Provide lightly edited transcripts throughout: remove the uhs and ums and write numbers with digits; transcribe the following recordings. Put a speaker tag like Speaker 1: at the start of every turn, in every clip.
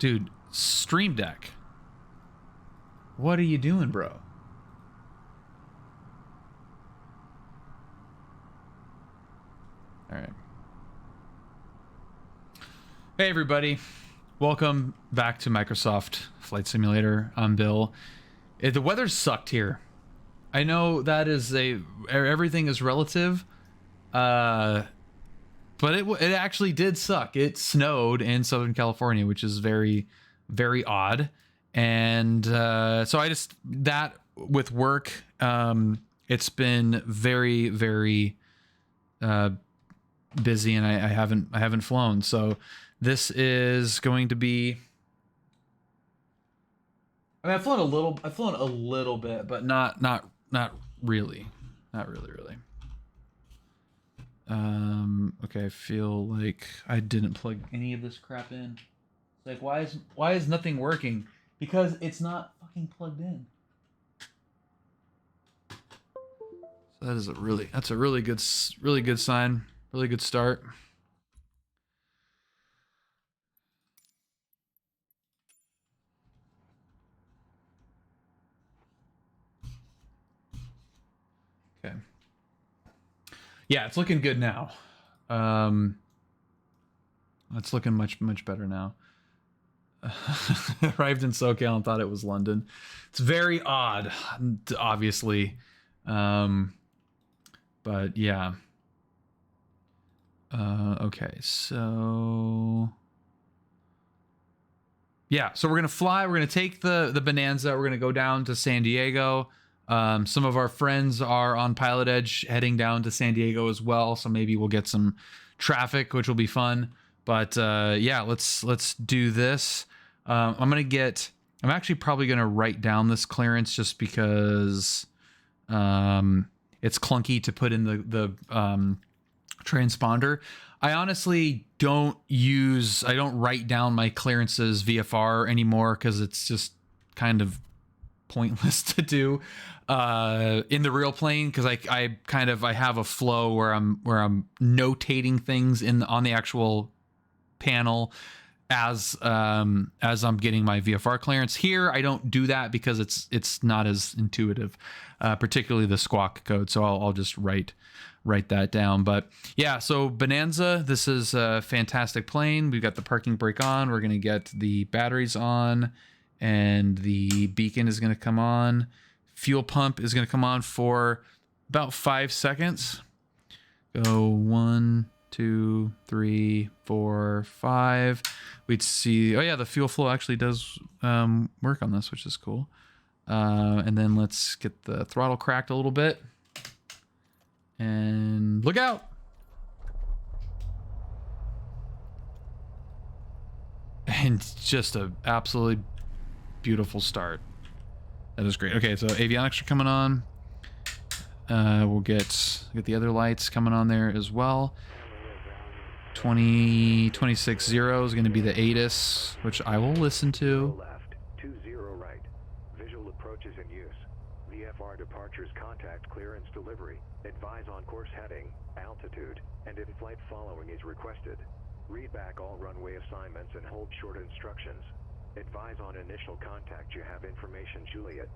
Speaker 1: Dude, Stream Deck. What are you doing, bro? All right. Hey, everybody. Welcome back to Microsoft Flight Simulator. I'm Bill. The weather sucked here. I know that is everything is relative, but it actually did suck. It snowed in Southern California, which is very, very odd. And so I just, that with work, it's been very, very busy, and I haven't flown. So this is going to be, I mean, I've flown a little bit, but not really. Not really. Okay, I feel like I didn't plug any of this crap in. It's like, why is nothing working? Because it's not fucking plugged in. So that's a really good sign. Really good start. Okay. Yeah, it's looking good now. It's looking much better now. Arrived in SoCal and thought it was London. It's very odd, obviously. But yeah. Okay, so yeah, so we're gonna fly. We're gonna take the Bonanza. We're gonna go down to San Diego. Some of our friends are on PilotEdge heading down to San Diego as well, so maybe we'll get some traffic, which will be fun. But yeah, let's do this. I'm actually probably gonna write down this clearance just because it's clunky to put in the transponder. I honestly don't write down my clearances VFR anymore because it's just kind of pointless to do in the real plane, because I have a flow where I'm notating things on the actual panel as I'm getting my VFR clearance. Here I don't do that because it's not as intuitive, particularly the squawk code, so I'll just write that down. But yeah, so Bonanza, this is a fantastic plane. We've got the parking brake on. We're gonna get the batteries on, and the beacon is gonna come on. Fuel pump is gonna come on for about 5 seconds. Go 1, 2, 3, 4, 5. We'd see, oh yeah, the fuel flow actually does work on this, which is cool. And then let's get the throttle cracked a little bit. And look out! And just a absolutely beautiful start. That is great. Okay, so avionics are coming on. We'll get the other lights coming on there as well. 26.0 is going to be the ATIS, which I will listen to.
Speaker 2: Left, 20 right. Visual approach is in use. VFR departures, contact, clearance, delivery. Advise on course heading, altitude, and if flight following is requested. Read back all runway assignments and hold short instructions. Advise on initial contact. You have information, Juliet.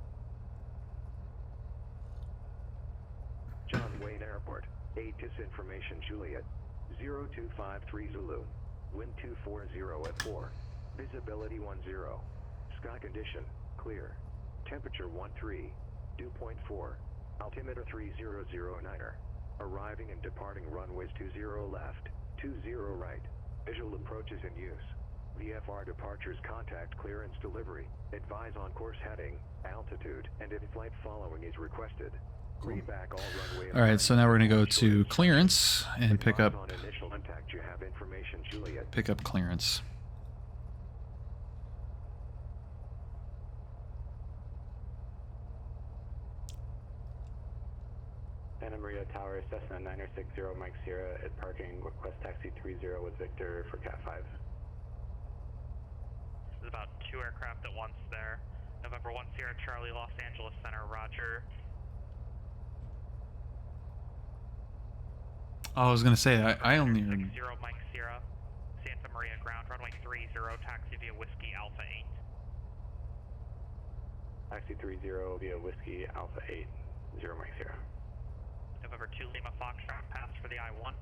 Speaker 2: John Wayne Airport. ATIS information, Juliet. 0253 Zulu. Wind 240 at 4. Visibility 10. Sky condition, clear. Temperature 13. Dew point 4. Altimeter 3009er. Arriving and departing runways 20 left, 20 right. Visual approach is in use. VFR departures, contact, clearance, delivery. Advise on course heading, altitude, and if flight following is requested. Read back all runway.
Speaker 1: All right, so now we're going to go to clearance and pick up clearance.
Speaker 3: Santa Maria Tower, Cessna 960 Mike Sierra at parking, request taxi 30 with Victor for Cat 5.
Speaker 4: There's about 2 aircraft at once there. November 1 Sierra Charlie, Los Angeles Center, roger.
Speaker 1: Oh, I was going to say, I only...
Speaker 4: 60 Mike Sierra, San Santa Maria ground, runway 30, taxi via Whiskey Alpha 8.
Speaker 3: Taxi 30 via Whiskey Alpha 8, 0 Mike 0.
Speaker 4: November 2 Lima Foxtrot passed for the I-1.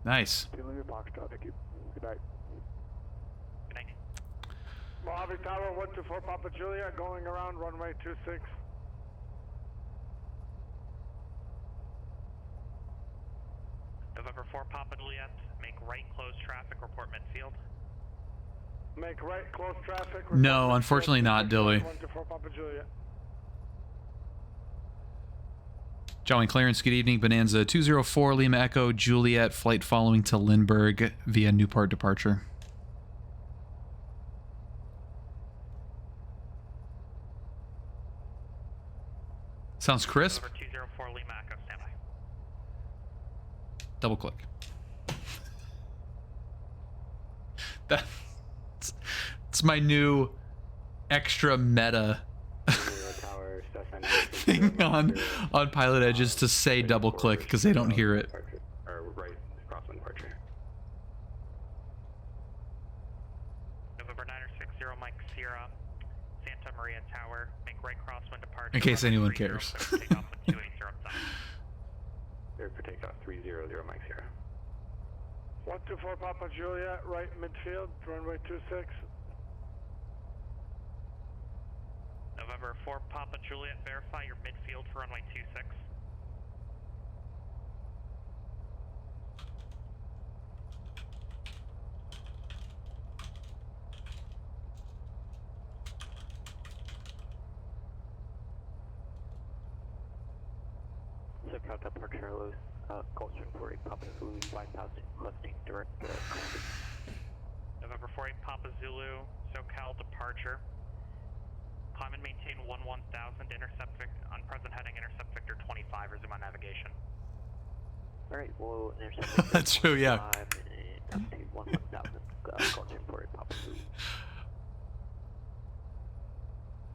Speaker 1: Nice.
Speaker 3: 2 Lima Foxtrot, thank you. Good night.
Speaker 4: Good night.
Speaker 5: Mojave Tower 124 Papa Juliet going around runway 26.
Speaker 4: November 4 Papa Juliet, make right, close traffic, report midfield.
Speaker 5: Make right, close traffic.
Speaker 1: No, unfortunately not, Dilly.
Speaker 5: 124 Papa Juliet.
Speaker 1: Joey clearance, good evening. Bonanza 204 Lima Echo Juliet, flight following to Lindbergh via Newport departure. Sounds crisp.
Speaker 4: November 204 Lima Echo, standby.
Speaker 1: Double click. That's my new extra meta
Speaker 3: Tower, Cessna
Speaker 1: thing on PilotEdge is to say double click because they don't hear it.
Speaker 3: Or right, crosswind departure.
Speaker 4: November 960 Mike Sierra, Santa Maria Tower, make right crosswind departure.
Speaker 1: In case anyone
Speaker 4: 30,
Speaker 1: cares.
Speaker 4: Takeoff with 280 outside.
Speaker 3: Cleared for takeoff 300 Mike 0.
Speaker 5: 124 Papa Juliet, right midfield, runway 26.
Speaker 4: November 4 Papa Juliet, verify your midfield for runway 26.
Speaker 3: SoCal departure loose, Gulfstream 40 Papa Zulu 5000, requesting direct
Speaker 4: November 48 Papa Zulu, SoCal departure. Climb and maintain 1000, intercept on present heading, intercept Victor 25, resume on navigation.
Speaker 3: Alright, we'll intercept.
Speaker 1: That's true, yeah.
Speaker 3: And up to 1000, Gulfstream 40 Papa Zulu.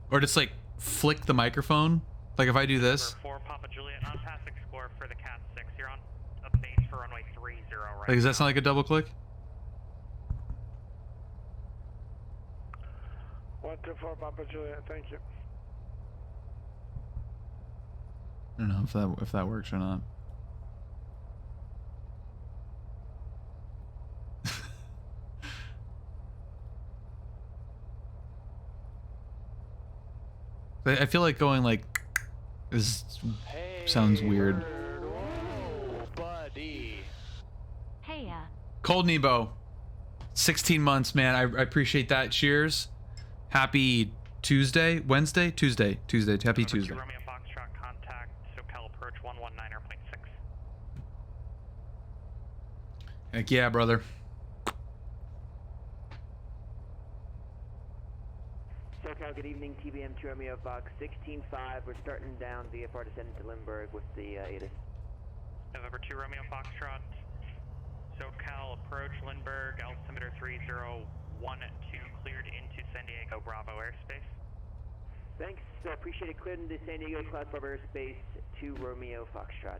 Speaker 1: Or just like flick the microphone. Like if I do this.
Speaker 4: November 4 Papa Juliet, non-passing score for the Cat 6. You're on a base for runway 30 right
Speaker 1: Like, does that
Speaker 4: now.
Speaker 1: sound like a double click?
Speaker 5: 124 Papa Juliet, thank you.
Speaker 1: I don't know if that works or not. I feel like going like this sounds weird.
Speaker 6: Buddy.
Speaker 7: Hey,
Speaker 1: Cold Nebo, 16 months, man. I appreciate that. Cheers. Happy Tuesday, Wednesday, Tuesday. Happy
Speaker 4: November 2
Speaker 1: Tuesday.
Speaker 4: Romeo Foxtrot, contact SoCal approach 119.6.
Speaker 1: Heck yeah, brother.
Speaker 8: SoCal, good evening. TBM 2 Romeo Fox 16-5. We're starting down VFR descending to Lindbergh with the ATIS.
Speaker 4: November 2 Romeo Foxtrot, SoCal approach Lindbergh, altimeter 3012, cleared into San Diego Bravo airspace.
Speaker 8: Thanks. Appreciate it. Cleared into San Diego Class Bravo airspace 2 Romeo Foxtrot.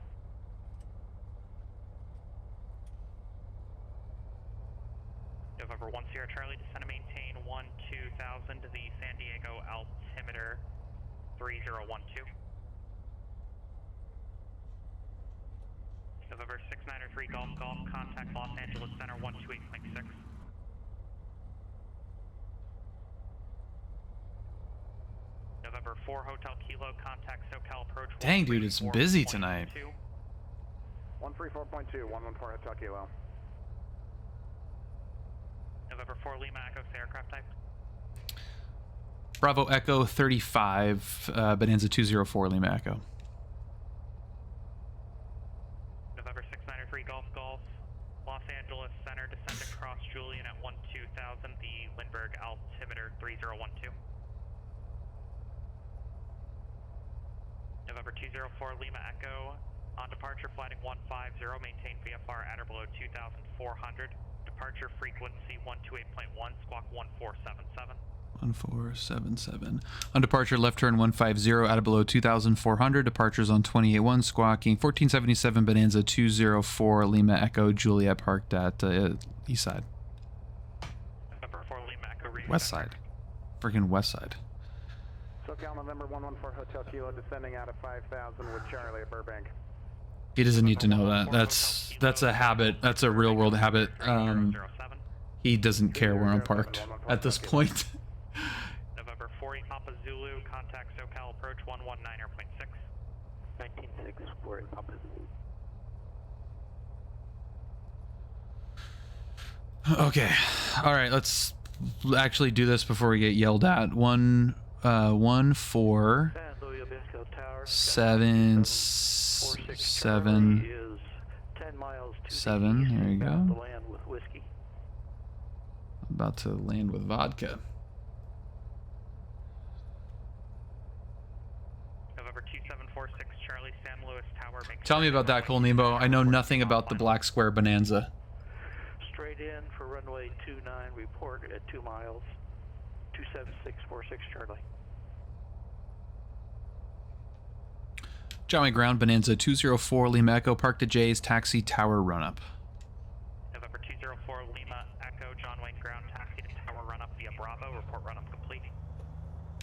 Speaker 4: November 1 Sierra Charlie, descend and maintain 12,000 to the San Diego altimeter 3012. November 693 Golf Golf, contact Los Angeles Center 128.6. November 4 Hotel Kilo, contact SoCal approach.
Speaker 1: Dang, dude, it's busy tonight.
Speaker 5: 134.2, 114 Hotel Kilo.
Speaker 4: November 4 Lima Echo, aircraft type.
Speaker 1: Bravo Echo 35, Bonanza 204 Lima Echo.
Speaker 4: November 693 Golf Golf, Los Angeles Center, descend across Julian at 12,000, the Lindbergh altimeter 3012. November 204 Lima Echo, on departure flighting 150, maintain VFR at or below 2,400. Departure frequency 128.1, squawk 1477.
Speaker 1: 1477. On departure, left turn 150 out of below 2,400. Departures on 281, squawking 1477 Bonanza 204 Lima Echo Juliet parked at east side.
Speaker 4: November 4 Lima Echo.
Speaker 1: West side. Freaking west side.
Speaker 3: SoCal November 114 Hotel Kilo descending out of 5,000 with Charlie at Burbank.
Speaker 1: He doesn't need to know that. That's a habit. That's a real world habit. He doesn't care where I'm parked at this point.
Speaker 4: November 40 Papa Zulu, contact SoCal approach 119.6.
Speaker 8: 19.6 for Papa Zulu.
Speaker 1: Okay. All right. Let's actually do this before we get yelled at. 1 4 7 7
Speaker 5: is 10 miles to
Speaker 1: 7. Here you
Speaker 5: the
Speaker 1: go.
Speaker 5: land with whiskey.
Speaker 1: About to land with vodka.
Speaker 4: November 2746 Charlie San Luis Tower.
Speaker 1: Tell me about that, Cole Nemo. I know nothing about the Black Square Bonanza.
Speaker 5: Straight in for runway 29, report at 2 miles. 27646 Charlie.
Speaker 1: Johnny Ground, Bonanza 204 Lima Echo, parked at Jay's taxi tower run up.
Speaker 4: November 204 Lima Echo, John Wayne Ground, taxi to tower run up via Bravo. Report run up complete.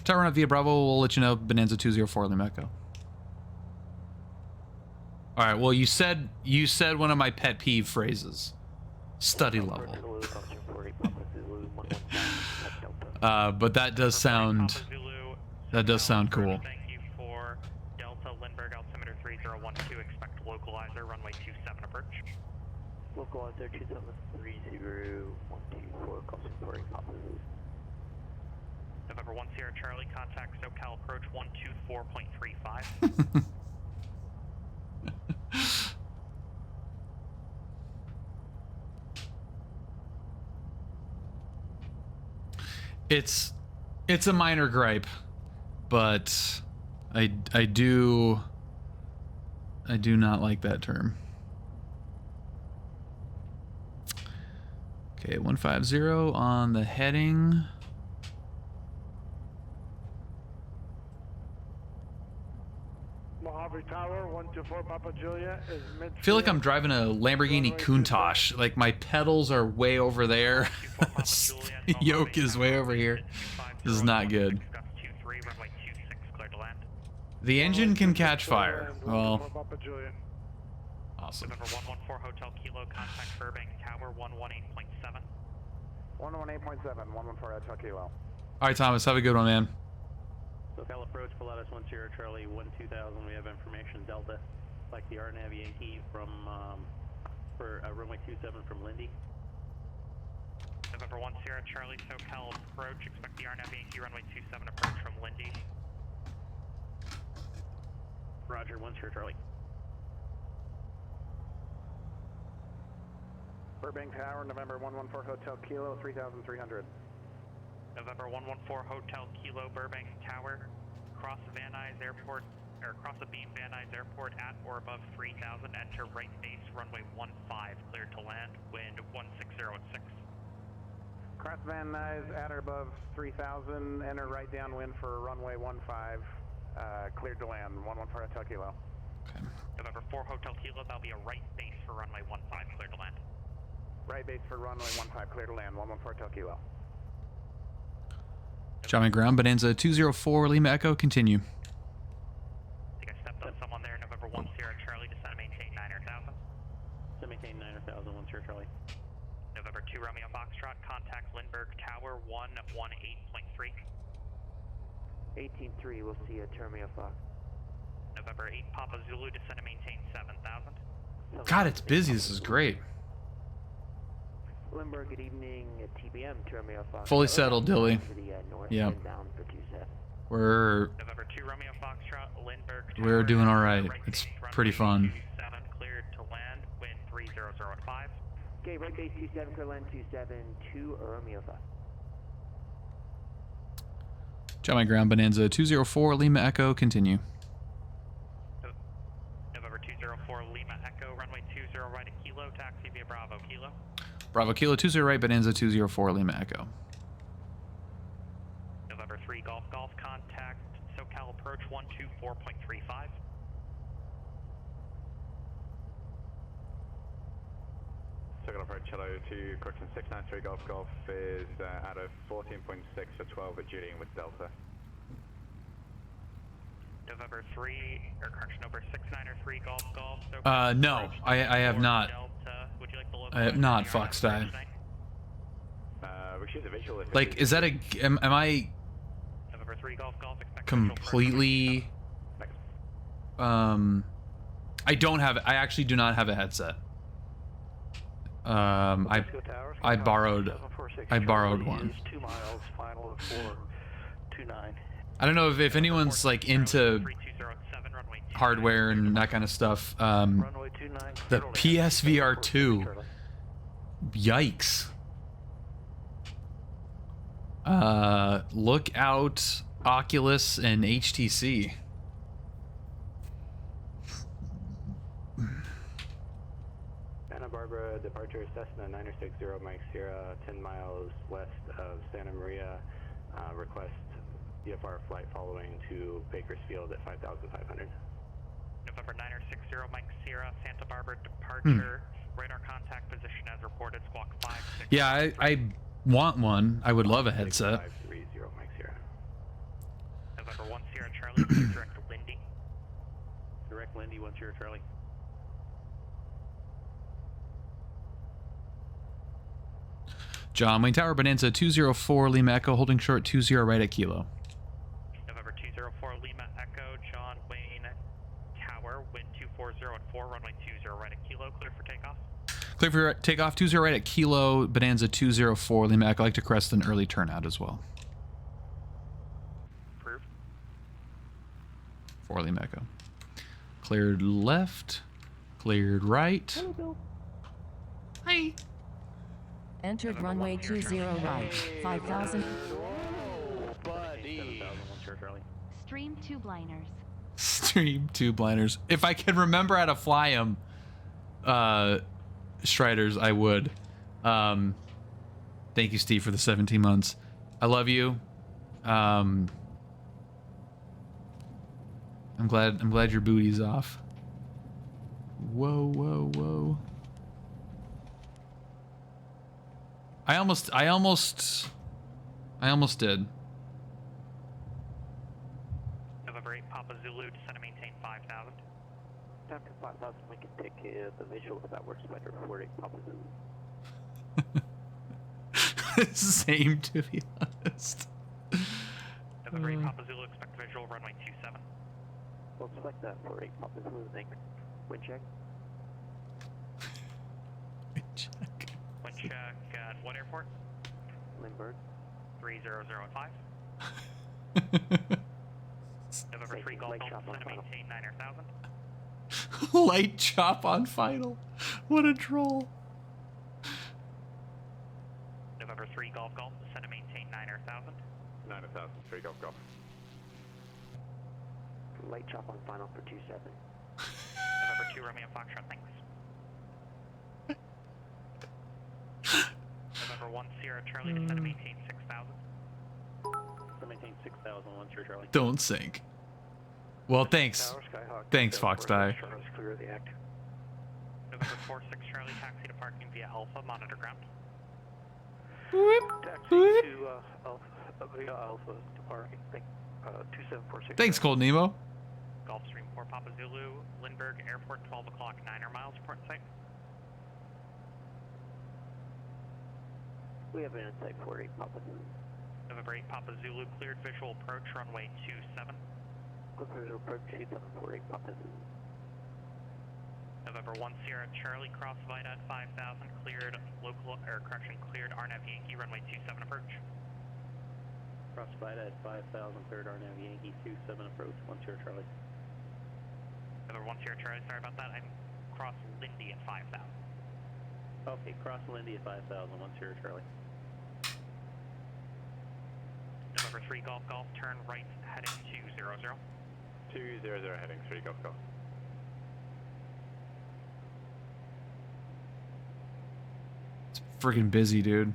Speaker 1: Tower run up via Bravo, we'll let you know. Bonanza 204 Lima Echo. All right. Well, you said one of my pet peeve phrases. Study level. But that does sound cool.
Speaker 4: Thank you for Delta Lindbergh altimeter 3012. Expect localizer runway 27 approach.
Speaker 8: Localizer 2730124, crossing for Papa Zulu.
Speaker 4: November 1 Sierra Charlie, contact SoCal approach 124.35.
Speaker 1: It's a minor gripe, but I do not like that term. Okay, 150 on the heading.
Speaker 5: Mojave Tower 124 Papa Juliet is mid.
Speaker 1: I feel like I'm driving a Lamborghini Countach. Like my pedals are way over there. The yoke is way over here. This is not good. The engine can catch fire. Well,
Speaker 5: Papa Juliet.
Speaker 1: awesome.
Speaker 4: November 114 Hotel Kilo, contact Burbank Tower 118.7.
Speaker 3: 118.7, 114 Hotel Kilo.
Speaker 1: All right, Thomas, have a good one, man.
Speaker 6: SoCal approach, Pilatus 10 Charlie 12000. We have information Delta, like the RNAV Yankee from for runway 27 from Lindy.
Speaker 4: November 1 Sierra Charlie SoCal approach. Expect the RNAV Yankee runway 27 approach from Lindy.
Speaker 6: Roger, 10 Charlie.
Speaker 3: Burbank Tower, November 114 Hotel Kilo, 3,300.
Speaker 4: November 114 Hotel Kilo Burbank Tower. Cross Van Nuys Airport, or cross the beam Van Nuys Airport at or above 3,000. Enter right base runway 15, clear to land. Wind 160 at 6.
Speaker 3: Cross Van Nuys at or above 3,000. Enter right downwind for runway 15. Cleared to land. 114 Hotel Kilo.
Speaker 1: Okay.
Speaker 4: November 4 Hotel Kilo. That'll be a right base for runway 15, clear to land.
Speaker 3: Right base for runway 15. Clear to land. 114 Hotel Kilo.
Speaker 1: Johnny Ground, Bonanza 204 Lima Echo, continue.
Speaker 4: I think I stepped on someone there. November 1 Sierra Charlie, descend and maintain 9,000.
Speaker 6: To maintain 9,000, 10 Charlie.
Speaker 4: November 2 Romeo Foxtrot, contact Lindbergh Tower 118.3.
Speaker 8: 18.3, we'll see you at Terminal Fox.
Speaker 4: November 8 Papa Zulu, descend and maintain 7,000.
Speaker 1: God, it's busy. This is great.
Speaker 8: Lindbergh, good evening at TBM, Terminal Fox.
Speaker 1: Fully settled, Dilly. Yep. We're
Speaker 4: November 2 Romeo Foxtrot, Lindbergh
Speaker 1: We're
Speaker 4: Tower,
Speaker 1: doing all right.
Speaker 4: right
Speaker 1: It's
Speaker 4: base,
Speaker 1: pretty
Speaker 4: runway
Speaker 1: fun.
Speaker 4: 27, cleared to land, wind 300 at 5.
Speaker 8: Okay, right base 27, clear land 272, Romeo Fox.
Speaker 1: Johnny Ground, Bonanza 204 Lima Echo, continue.
Speaker 4: November 204 Lima Echo, runway 20 right at Kilo, taxi via Bravo Kilo.
Speaker 1: Bravo Kilo 20 right, Bonanza 204 Lima Echo.
Speaker 4: Golf, contact SoCal approach 124.35.
Speaker 7: SoCal approach, hello to correction 693 Golf is out of 14.6 for 12 at Julian with Delta.
Speaker 4: November 3, or correction number 693 Golf,
Speaker 1: No, I have not.
Speaker 4: Delta. Would you like the local
Speaker 1: I have not, Fox Die.
Speaker 7: We should use a visual if
Speaker 1: Like, is that am I
Speaker 4: November 3 Golf, expect
Speaker 1: completely, I actually do not have a headset. I borrowed one.
Speaker 5: 2 miles, final of 429.
Speaker 1: I don't know if anyone's like into hardware and that kind of stuff.
Speaker 5: Runway 29.
Speaker 1: The PSVR 2. Yikes. Look out, Oculus and HTC.
Speaker 6: Santa Barbara departure Cessna 960 Mike Sierra 10 miles west of Santa Maria. Request VFR flight following to Bakersfield at 5,500.
Speaker 4: November 960 Mike Sierra, Santa Barbara departure. Radar contact position as reported, squawk 56.
Speaker 1: Yeah, I want one. I would love a headset.
Speaker 6: 530 Mike Sierra.
Speaker 4: November 1 Sierra Charlie, please direct to Lindy.
Speaker 6: Direct Lindy 1 Sierra Charlie.
Speaker 1: John Wayne Tower, Bonanza 204, Lima Echo, holding short 20 right at Kilo.
Speaker 4: November 204 Lima Echo, John Wayne Tower, wind 240 at 4, runway 20 right at Kilo, clear for takeoff.
Speaker 1: Clear for takeoff, 20 right at Kilo, Bonanza 204, Lima Echo. I like to crest an early turnout as well.
Speaker 4: Approved.
Speaker 1: For Lima Echo. Cleared left, cleared right.
Speaker 8: Hello, Bill.
Speaker 1: Hi.
Speaker 9: Entered runway 20 right, 5,000.
Speaker 6: Buddy. 7,000 1 Sierra Charlie.
Speaker 10: Stream tube liners.
Speaker 1: Stream tube liners. If I could remember how to fly them, Striders, I would. Thank you, Steve, for the 17 months. I love you. I'm glad your booty's off. Whoa, whoa, whoa. I almost did.
Speaker 4: November 8 Papa Zulu, descend and maintain 5,000.
Speaker 8: After 5,000, we can take the visual if that works better for 8 Papa Zulu.
Speaker 1: Same, to be honest.
Speaker 4: November 8 Papa Zulu, expect visual, runway 27.
Speaker 8: We'll select that for 8 Papa Zulu, thank you. Wind check.
Speaker 4: Wind check at what airport?
Speaker 8: Lindbergh.
Speaker 4: 3005. November 3 Golf, descend and maintain 9,000.
Speaker 1: Light chop on final. What a troll.
Speaker 4: November 3 Golf, descend and maintain 9,000.
Speaker 7: 9,000, 3 Golf.
Speaker 8: Light chop on final for 27.
Speaker 4: November 2 Romeo Foxtrot, thanks. November 1 Sierra Charlie, descend and maintain 6,000.
Speaker 6: So maintain 6,000 1 Sierra Charlie.
Speaker 1: Don't sink. Well, thanks.
Speaker 8: Tower, Skyhawk.
Speaker 1: Thanks, Fox Die.
Speaker 8: Clear the act.
Speaker 4: November 4-6 Charlie, taxi to parking via Alpha, monitor ground.
Speaker 8: Taxi to Alpha, via Alpha to parking. 2746.
Speaker 1: Thanks, Cold Nemo.
Speaker 4: Gulfstream 4 Papa Zulu, Lindbergh Airport, 12 o'clock, 9 miles, report site.
Speaker 8: We have an insight for 8 Papa Zulu.
Speaker 4: November 8 Papa Zulu, cleared visual approach, runway 27.
Speaker 8: Clear to approach 7 for 8 Papa Zulu.
Speaker 4: November 1 Sierra Charlie, cross Vida at 5,000, cleared local, or correction, cleared RNAV Yankee, runway 27 approach.
Speaker 6: Cross Vida at 5,000, third RNAV Yankee 27 approach 1 Sierra Charlie.
Speaker 4: November 1 Sierra Charlie, sorry about that, I'm cross Lindy at 5,000.
Speaker 6: Okay, cross Lindy at 5,000 1 Sierra Charlie.
Speaker 4: November 3 Golf, turn right, heading 200.
Speaker 7: 200 heading 3 Golf.
Speaker 1: It's freaking busy, dude.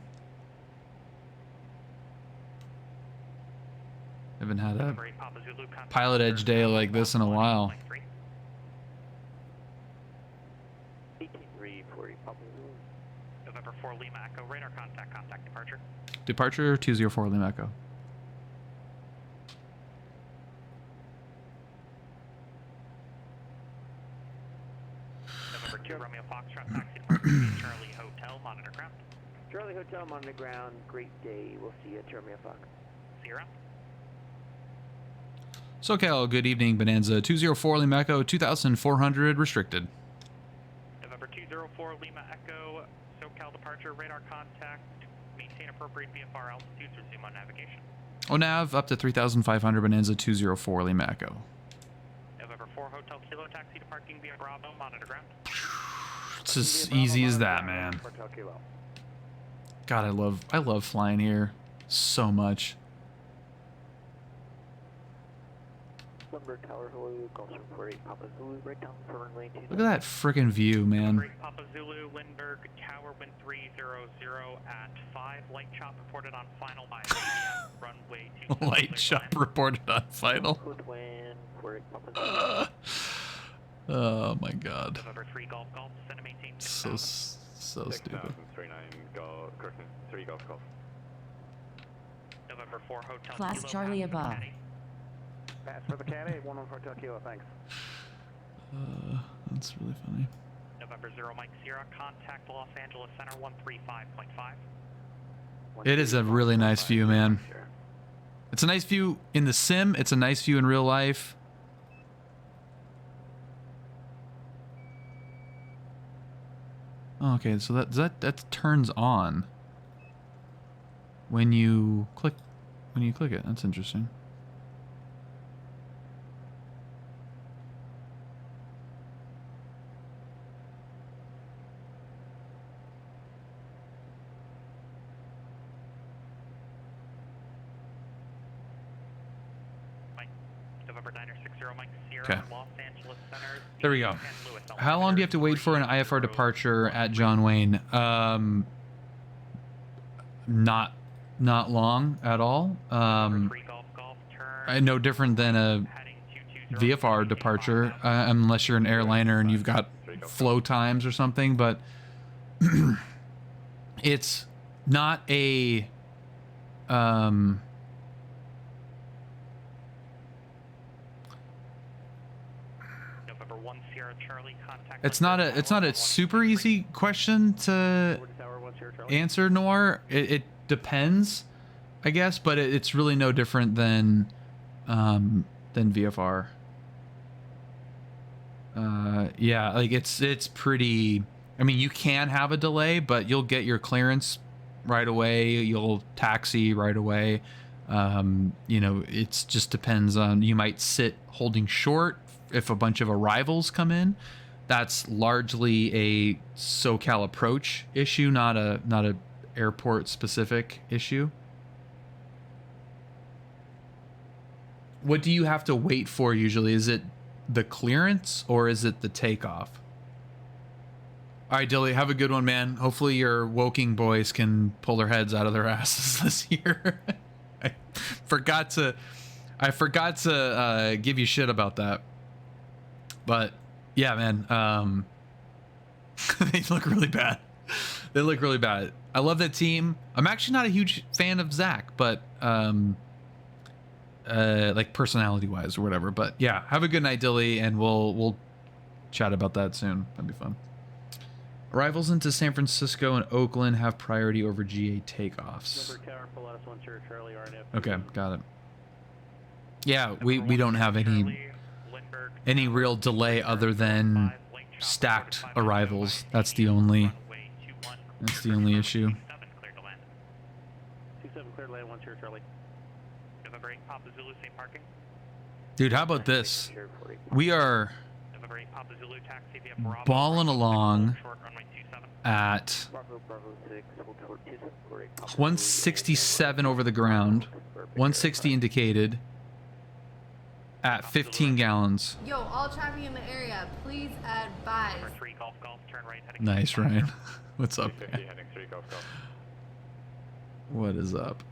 Speaker 1: Haven't had a
Speaker 4: November 8 Papa Zulu, contact
Speaker 1: PilotEdge day like this in a while.
Speaker 8: 18-3-40 Papa Zulu.
Speaker 4: November 4 Lima Echo, radar contact departure.
Speaker 1: Departure 204 Lima Echo.
Speaker 4: November 2 Romeo Foxtrot, taxi departure, Charlie Hotel, monitor ground.
Speaker 8: Charlie Hotel, I'm on the ground. Great day. We'll see you at Romeo Fox.
Speaker 4: See you around.
Speaker 1: SoCal, good evening. Bonanza 204 Lima Echo, 2400 restricted.
Speaker 4: November 204 Lima Echo, SoCal departure, radar contact, maintain appropriate VFR altitudes, resume on navigation.
Speaker 1: ONAV up to 3500 Bonanza 204 Lima Echo.
Speaker 4: November 4 Hotel Kilo, taxi departing via Bravo, monitor ground.
Speaker 1: It's as easy as that, man.
Speaker 3: Hotel Kilo.
Speaker 1: God, I love flying here so much.
Speaker 8: Lindbergh Tower, Hulu, Gulf 48 Papa Zulu, breakdown for runway 2.
Speaker 1: Look at that freaking view, man.
Speaker 4: Great Papa Zulu, Lindbergh Tower, wind 300 at 5, light chop reported on final by ATIS, runway 2.
Speaker 1: Light chop reported on final.
Speaker 8: Code wind, 48 Papa Zulu.
Speaker 1: Oh my God.
Speaker 4: November 3 Golf Golf, send a maintain.
Speaker 1: So stupid.
Speaker 7: 39 Golf, 3 Golf Golf.
Speaker 4: November 4 Hotel
Speaker 9: Class
Speaker 4: Kilo,
Speaker 9: Charlie
Speaker 4: pass
Speaker 9: above.
Speaker 4: Caddy.
Speaker 3: Pass for the Caddy, 11 Hotel Kilo, thanks.
Speaker 1: That's really funny.
Speaker 4: November 0 Mike Sierra, contact Los Angeles Center 135.5.
Speaker 1: It is a really nice view, man. It's a nice view in the sim. It's a nice view in real life. Oh, okay, so that turns on when you click it. That's interesting.
Speaker 4: November 960 Mike Sierra,
Speaker 1: Okay.
Speaker 4: Los Angeles Center.
Speaker 1: There we go. How long do you have to wait for an IFR departure at John Wayne? Not long at all. No different than a VFR departure, unless you're an airliner and you've got flow times or something. But it's not a it's not a super easy question to answer, Noir. It depends, I guess, but it's really no different than VFR. Yeah, like it's pretty. I mean, you can have a delay, but you'll get your clearance right away. You'll taxi right away. You know, it just depends on. You might sit holding short if a bunch of arrivals come in. That's largely a SoCal approach issue, not a airport specific issue. What do you have to wait for usually? Is it the clearance or is it the takeoff? All right, Dilly, have a good one, man. Hopefully your Woking boys can pull their heads out of their asses this year. I forgot to give you shit about that. But yeah, man, they look really bad. They look really bad. I love that team. I'm actually not a huge fan of Zach, but like personality wise or whatever. But yeah, have a good night, Dilly, and we'll chat about that soon. That'd be fun. Arrivals into San Francisco and Oakland have priority over GA takeoffs. Okay, got it. Yeah, we don't have any real delay other than stacked arrivals. That's the only issue.
Speaker 3: 27 clear to land, 1 Charlie.
Speaker 4: November 8 Papa Zulu, same parking.
Speaker 1: Dude, how about this? We are balling along at 167 over the ground, 160 indicated at 15 gallons.
Speaker 10: Yo, all traffic in the area, please advise.
Speaker 1: Nice, Ryan. What's up, man? What is up?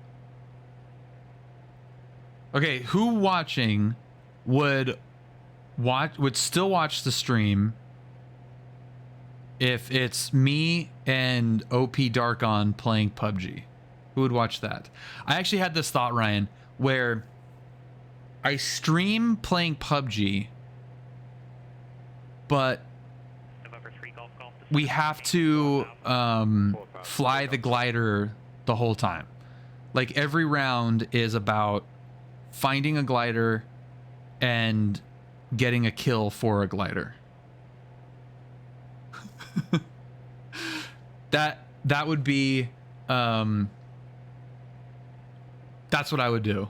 Speaker 1: Okay, who watching would still watch the stream if it's me and OP Darkon playing PUBG? Who would watch that? I actually had this thought, Ryan, where I stream playing PUBG, but we have to fly the glider the whole time. Like every round is about finding a glider and getting a kill for a glider. that would be that's what I would do.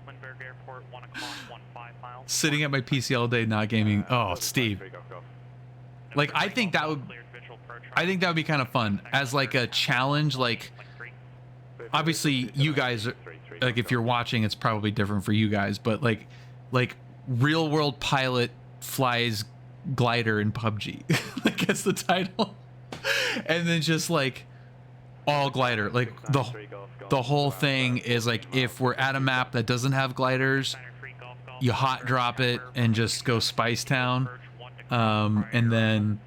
Speaker 4: Lindbergh Airport, 1 o'clock, 15 miles.
Speaker 1: Sitting at my PC all day not gaming. Oh, Steve. Like I think that would be kind of fun as like a challenge. Like obviously you guys are, like if you're watching it's probably different for you guys, but like real world pilot flies glider in PUBG. Like that's the title. And then just like all glider, like the whole thing is like if we're at a map that doesn't have gliders, you hot drop it and just go Spice Town, and then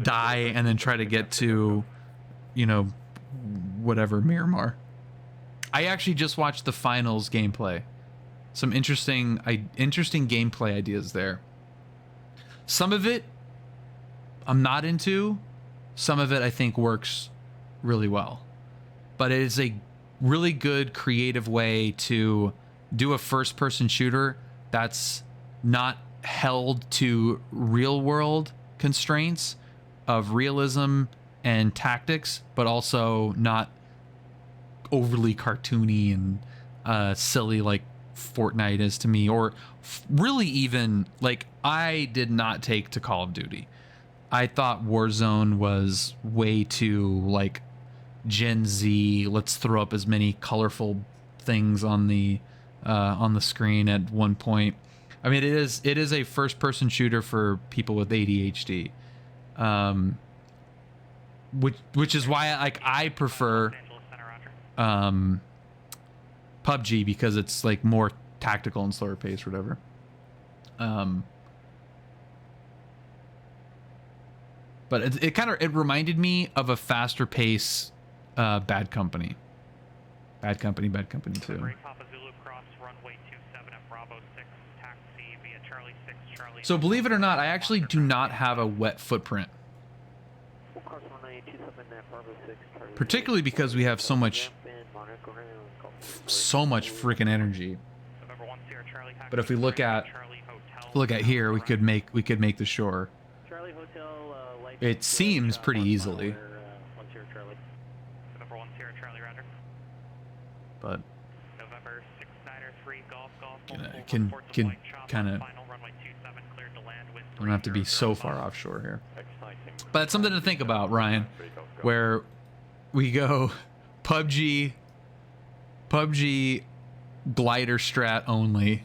Speaker 1: die and then try to get to, you know, whatever, Miramar. I actually just watched the finals gameplay. Some interesting gameplay ideas there. Some of it I'm not into. Some of it I think works really well. But it is a really good creative way to do a first-person shooter that's not held to real-world constraints of realism and tactics, but also not overly cartoony and silly like Fortnite is to me, or really even like I did not take to Call of Duty. I thought Warzone was way too like Gen Z. Let's throw up as many colorful things on the screen at one point. I mean, it is a first-person shooter for people with ADHD, which is why I prefer PUBG, because it's like more tactical and slower pace or whatever. But it reminded me of a faster pace Bad Company. Bad Company 2. So believe it or not, I actually do not have a wet footprint. Particularly because we have so much freaking energy. But if we look at here, we could make the shore. It seems pretty easily. But can kind of don't have to be so far offshore here. But it's something to think about, Ryan, where we go PUBG glider strat only,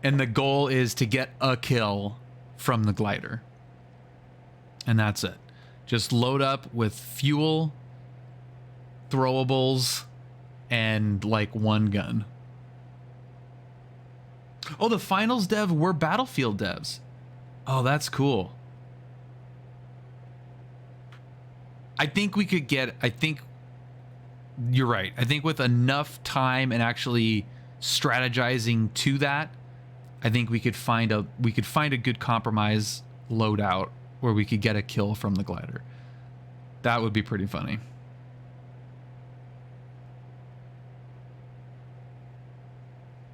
Speaker 1: and the goal is to get a kill from the glider. And that's it. Just load up with fuel, throwables, and like one gun. Oh, the finals dev were Battlefield devs. Oh, that's cool. I think you're right. I think with enough time and actually strategizing to that, I think we could find a good compromise loadout where we could get a kill from the glider. That would be pretty funny.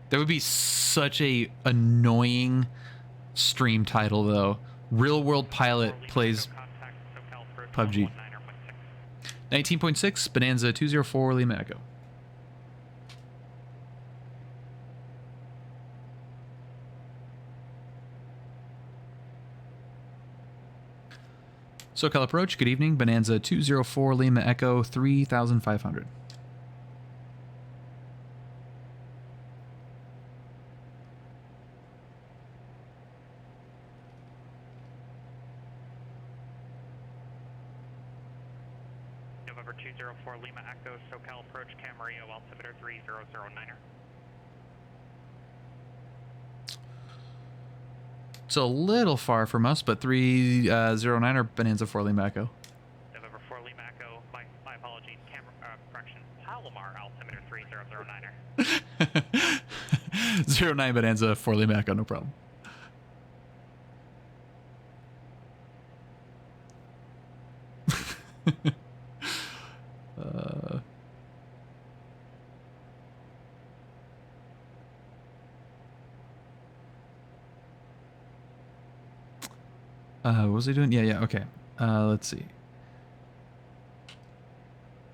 Speaker 1: That would be such a annoying stream title though. Real World Pilot plays PUBG. 19.6 Bonanza 204 Lima Echo. SoCal approach, good evening. Bonanza 204 Lima Echo 3500.
Speaker 4: November 204 Lima Echo, SoCal approach Camarillo, altimeter 3009er.
Speaker 1: It's a little far from us, but 309er Bonanza 4 Lima Echo.
Speaker 4: November 4 Lima Echo, my apologies, correction, Palomar, altimeter 3009er.
Speaker 1: 09 Bonanza 4 Lima Echo, no problem. What was he doing? Yeah, okay. Let's see.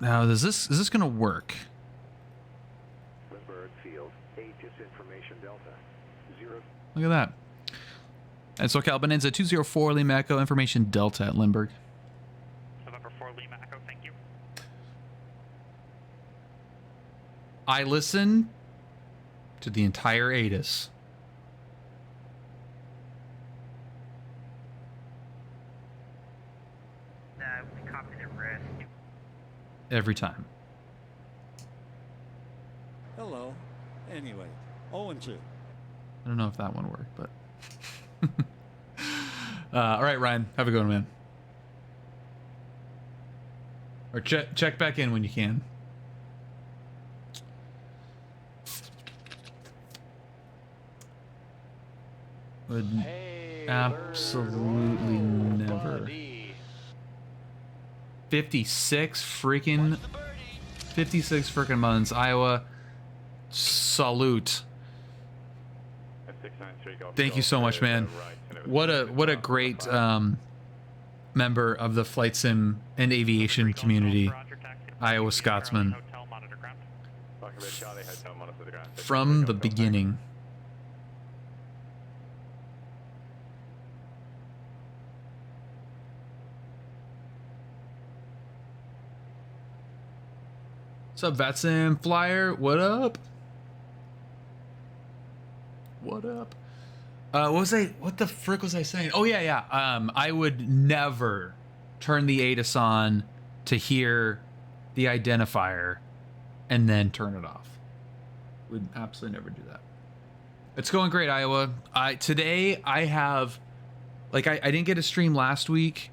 Speaker 1: Now, is this gonna work?
Speaker 2: Lindbergh Field, ATIS information Delta. 0.
Speaker 1: Look at that. And SoCal Bonanza 204 Lima Echo, information Delta at Lindbergh.
Speaker 4: November 4 Lima Echo, thank you.
Speaker 1: I listen to the entire ATIS.
Speaker 4: Copy the rest.
Speaker 1: Every time.
Speaker 11: Hello. Anyway, 0-2.
Speaker 1: I don't know if that one worked, but... all right, Ryan. Have a good one, man. Or check back in when you can. Would absolutely never. 56 freaking months, Iowa. Salute. Thank you so much, man. What a great member of the flight sim and aviation community, Iowa Scotsman. From the beginning. What's up, VATSIM Flyer? What up? What up? What the frick was I saying? Oh, yeah. I would never turn the ATIS on to hear the identifier and then turn it off. Would absolutely never do that. It's going great, Iowa. Today I have, I didn't get a stream last week.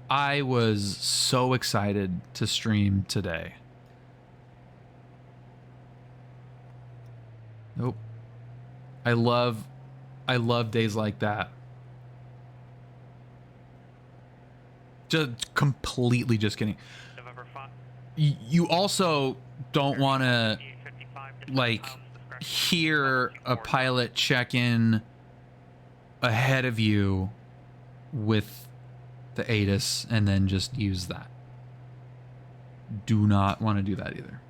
Speaker 1: I was so excited to stream today. Nope. I love days like that. Just completely just kidding. You also don't want to hear a pilot check in ahead of you with the ATIS and then just use that. Do not want to do that either.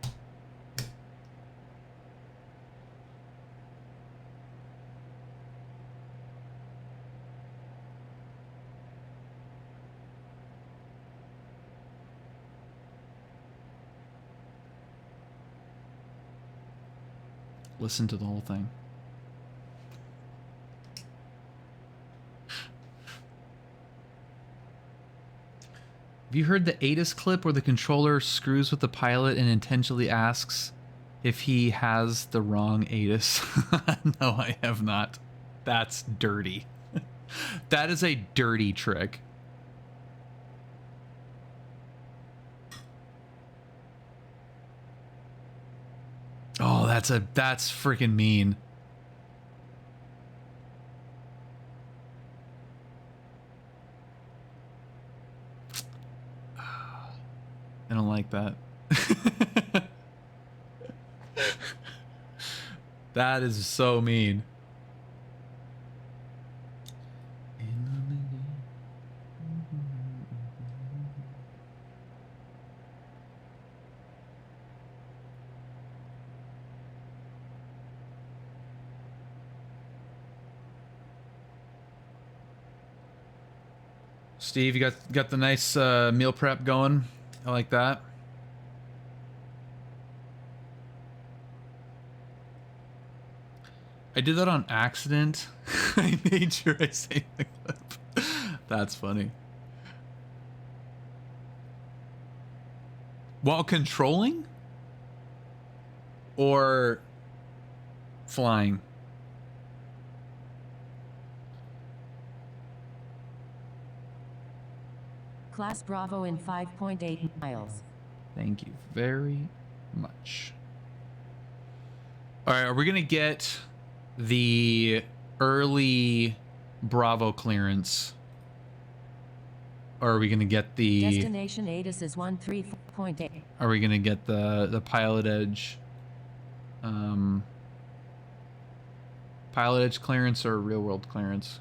Speaker 1: Listen to the whole thing. Have you heard the ATIS clip where the controller screws with the pilot and intentionally asks if he has the wrong ATIS? No, I have not. That's dirty. That is a dirty trick. Oh, that's freaking mean. I don't like that. That is so mean. Steve, you got the nice meal prep going. I like that. I did that on accident. I made sure I saved the clip. That's funny. While controlling? Or flying?
Speaker 9: Class Bravo in 5.8 miles.
Speaker 1: Thank you very much. All right, are we gonna get the early Bravo clearance, or are we gonna get the
Speaker 9: Destination ATIS is 13.8.
Speaker 1: Are we gonna get the PilotEdge, PilotEdge clearance or real world clearance?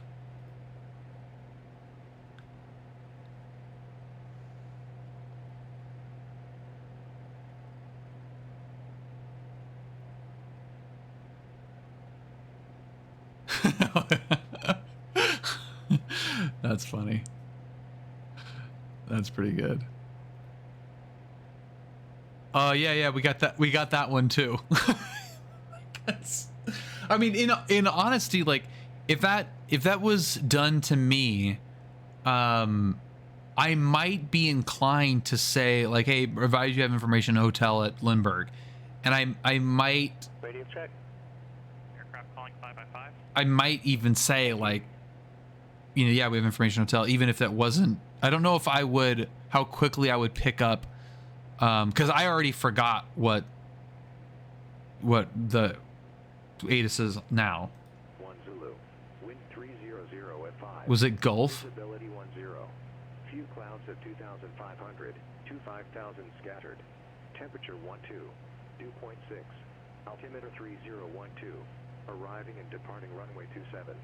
Speaker 1: That's funny. That's pretty good. Yeah, we got that one too. I mean, in honesty, like if that was done to me, I might be inclined to say like, hey, advise you have information hotel at Lindbergh, and I might
Speaker 6: Radio check.
Speaker 4: Aircraft calling 5x5.
Speaker 1: I might even say like, you know, yeah, we have information hotel, even if that wasn't, I don't know if I would, how quickly I would pick up, because I already forgot what the ATIS is now.
Speaker 2: 1 Zulu, wind 300 at 5.
Speaker 1: Was it Gulf?
Speaker 2: Visibility 10. Few clouds at 2,500, 25,000 scattered. Temperature 12, dew point 6. Altimeter 3012. Arriving and departing runway 27.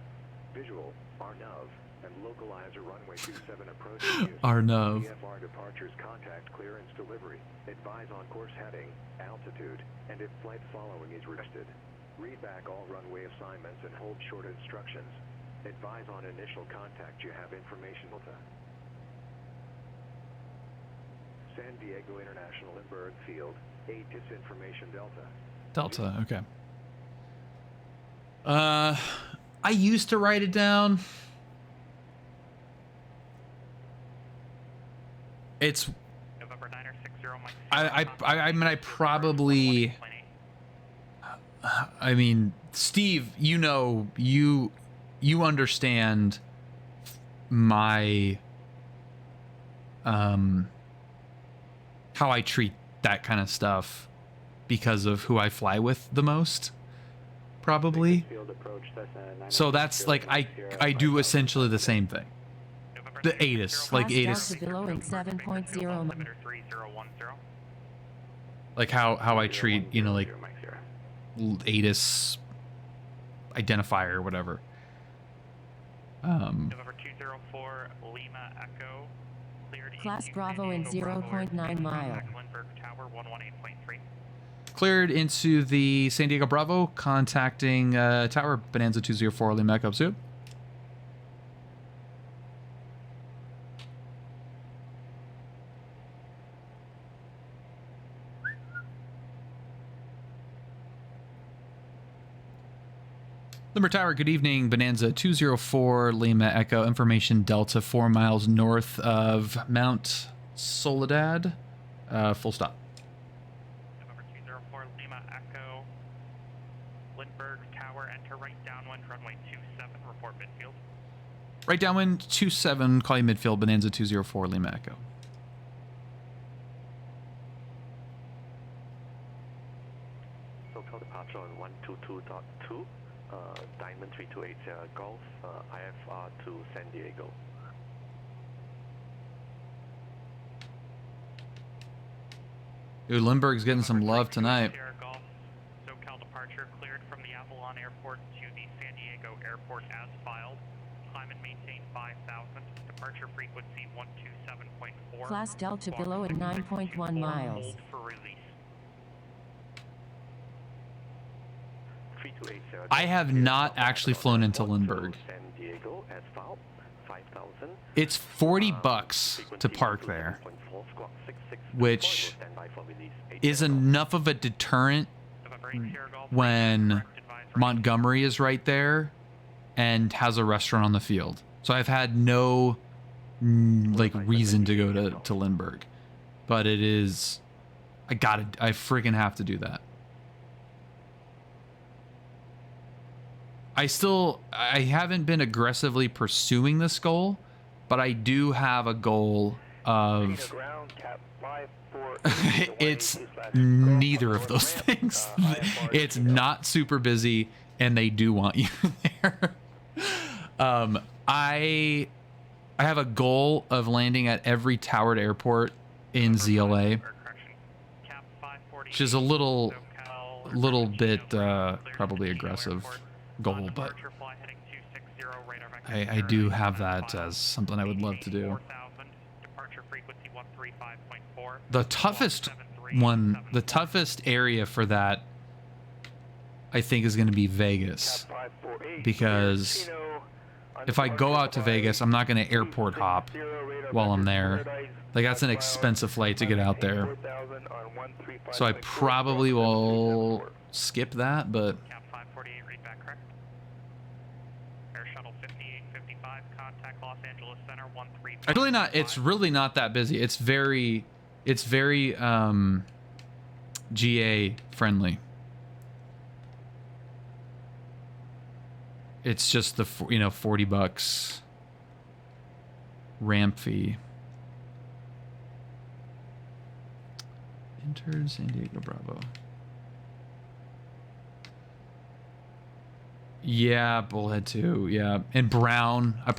Speaker 2: Visual, Arnav, and localizer runway 27 approaching you.
Speaker 1: Arnav.
Speaker 2: VFR departures contact clearance delivery. Advise on course heading, altitude, and if flight following is requested. Read back all runway assignments and hold short instructions. Advise on initial contact you have information Delta. San Diego International Lindbergh Field, ATIS information Delta.
Speaker 1: Delta, okay. I used to write it down. It's
Speaker 4: November 960 Mike.
Speaker 1: I mean, I probably, I mean, Steve, you know, you understand my, how I treat that kind of stuff because of who I fly with the most, probably. So that's like, I do essentially the same thing. The ATIS, like ATIS.
Speaker 9: Below in 7.0.
Speaker 1: Like how I treat, you know, like ATIS identifier or whatever.
Speaker 4: November 204 Lima Echo cleared
Speaker 9: Class Bravo in 0.9 mile.
Speaker 4: Lindbergh Tower 118.3.
Speaker 1: Cleared into the San Diego Bravo, contacting Tower Bonanza 204 Lima Echo. Soup. Lindbergh Tower, good evening. Bonanza 204 Lima Echo. Information Delta 4 miles north of Mount Soledad. Full stop.
Speaker 4: November 204 Lima Echo. Lindbergh Tower, enter right downwind, runway 27, report midfield.
Speaker 1: Right downwind 27, call you midfield, Bonanza 204 Lima Echo.
Speaker 6: SoCal departure on 122.2. Diamond 3280 Golf, IFR to San Diego.
Speaker 1: Dude, Lindbergh's getting some love tonight.
Speaker 4: Golf, SoCal departure cleared from the Avalon Airport to the San Diego Airport as filed. Climb and maintain 5,000. Departure frequency 127.4.
Speaker 9: Class Delta below in 9.1 miles.
Speaker 4: Hold for release.
Speaker 1: I have not actually flown into Lindbergh. It's $40 to park there, which is enough of a deterrent when Montgomery is right there and has a restaurant on the field. So I've had no like reason to go to Lindbergh, but it is I freaking have to do that. I haven't been aggressively pursuing this goal, but I do have a goal of it's neither of those things. It's not super busy and they do want you there. I have a goal of landing at every towered airport in ZLA, which is a little bit probably aggressive goal, but I do have that as something I would love to do. The toughest area for that, I think, is going to be Vegas, because if I go out to Vegas, I'm not going to airport hop while I'm there. Like, that's an expensive flight to get out there. So I probably will skip that, but it's really not that busy. It's very GA friendly. It's just the $40 ramp fee. Enter San Diego Bravo. Yeah, Bullhead too. Yeah, and Brown. I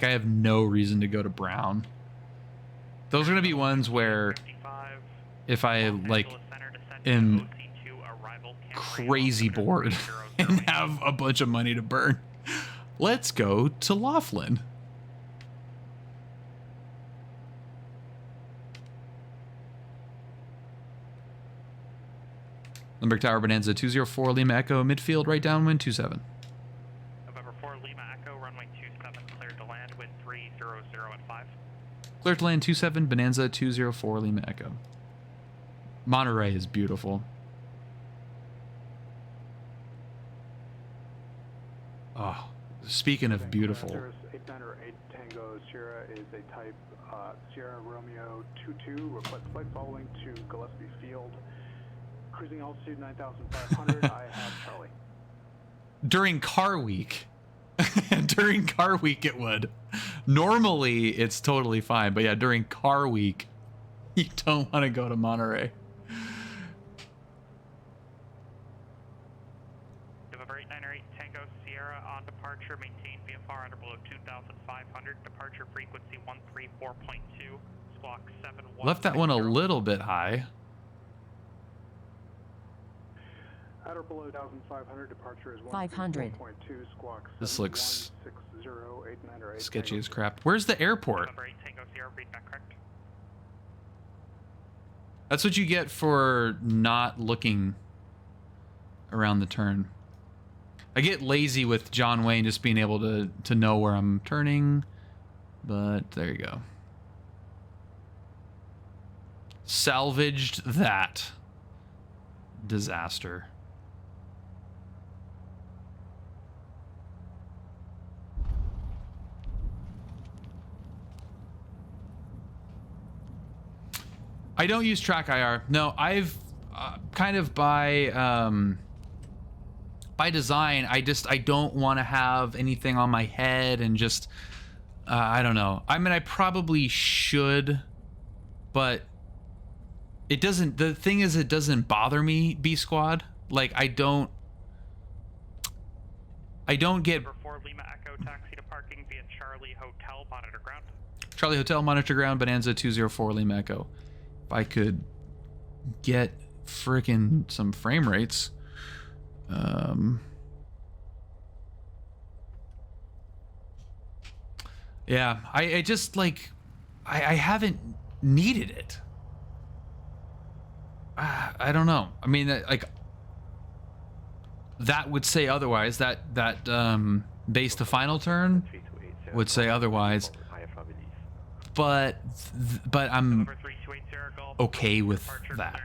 Speaker 1: have no reason to go to Brown. Those are gonna be ones where, if I am crazy bored and have a bunch of money to burn, let's go to Laughlin. Lindbergh Tower Bonanza 204 Lima Echo midfield right downwind 27.
Speaker 4: November 4 Lima Echo runway 27 cleared to land wind 300 at 5.
Speaker 1: Cleared to land 27 Bonanza 204 Lima Echo. Monterey is beautiful. Oh, speaking of beautiful.
Speaker 3: 898 Tango Sierra is a type Sierra Romeo 22. Request flight following to Gillespie Field. Cruising altitude 9,500. I have Charlie.
Speaker 1: During car week. During car week it would. Normally it's totally fine, but yeah, during car week you don't want to go to Monterey.
Speaker 4: November 898 Tango Sierra on departure, maintain VFR under below 2,500, departure frequency 134.2, squawk 71.
Speaker 1: Left that one a little bit high.
Speaker 3: At or below 1,500, departure is
Speaker 9: 500.
Speaker 3: 1.2, squawk.
Speaker 1: This looks
Speaker 3: 160-898
Speaker 1: sketchy as crap. Where's the airport?
Speaker 4: November 8 Tango Sierra, read back correct.
Speaker 1: That's what you get for not looking around the turn. I get lazy with John Wayne just being able to know where I'm turning, but there you go. Salvaged that disaster. I don't use track IR. No, I've kind of by design, I don't want to have anything on my head and just I don't know. I mean, I probably should, but it doesn't. The thing is, it doesn't bother me, B Squad. Like, I don't get.
Speaker 4: Number 4 Lima Echo taxi to parking via Charlie Hotel monitor ground.
Speaker 1: Charlie Hotel monitor ground Bonanza 204 Lima Echo. If I could get frickin' some frame rates. Yeah, I just like I haven't needed it. I don't know. I mean, like, that would say otherwise. That base to final turn would say otherwise. But I'm okay with that.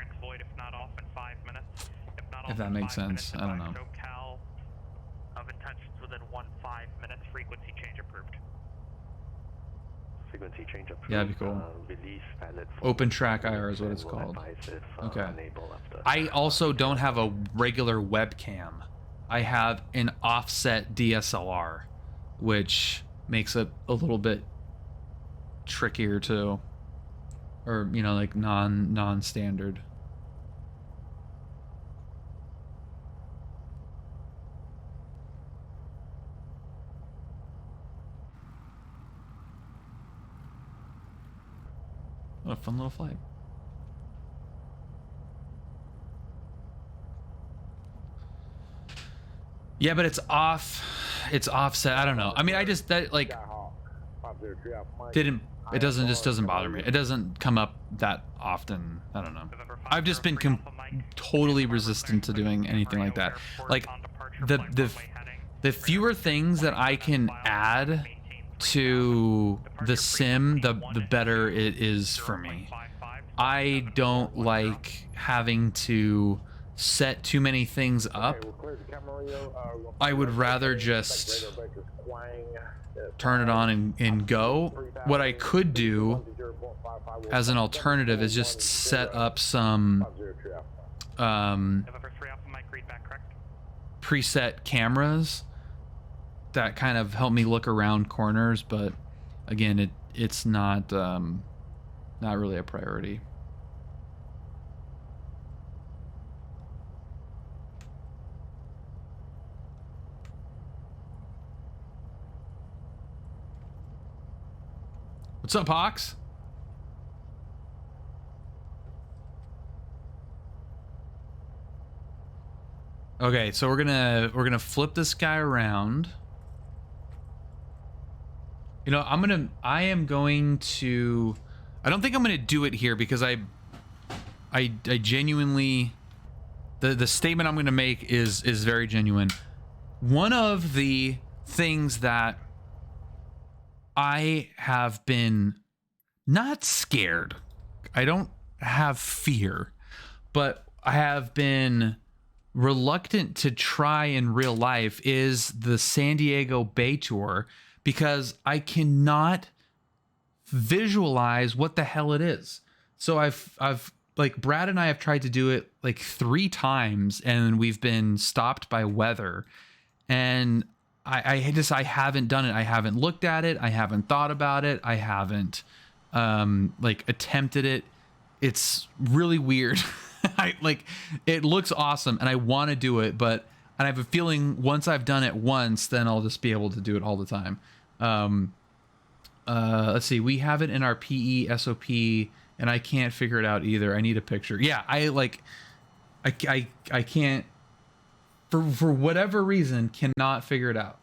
Speaker 1: If that makes sense, I don't know.
Speaker 4: SoCal of intentions within 15 minutes. Frequency change approved.
Speaker 2: frequency change approved.
Speaker 1: Yeah, that'd be cool.
Speaker 2: Release valid
Speaker 1: Open track IR is what it's called. Okay. I also don't have a regular webcam. I have an offset DSLR, which makes it a little bit trickier to, or you know, like non-standard. What a fun little flight. Yeah, but it's off. It's offset. I don't know. I mean, I just that like didn't. It just doesn't bother me. It doesn't come up that often. I don't know. I've just been totally resistant to doing anything like that. Like the fewer things that I can add to the sim, the better it is for me. I don't like having to set too many things up. I would rather just turn it on and go. What I could do as an alternative is just set up some preset cameras that kind of help me look around corners, but again, it's not really a priority. What's up, Hawks? Okay, so we're gonna flip this guy around. You know, I am going to, I don't think I'm gonna do it here because I genuinely, the statement I'm gonna make is very genuine. One of the things that I have been not scared, I don't have fear, but I have been reluctant to try in real life is the San Diego Bay Tour, because I cannot visualize what the hell it is. So I've like Brad and I have tried to do it like 3 times and we've been stopped by weather, and I haven't done it. I haven't looked at it. I haven't thought about it. I haven't like attempted it. It's really weird. It looks awesome and I want to do it, but I have a feeling once I've done it once, then I'll just be able to do it all the time. Let's see. We have it in our PE SOP and I can't figure it out either. I need a picture. Yeah, I can't, for whatever reason, cannot figure it out.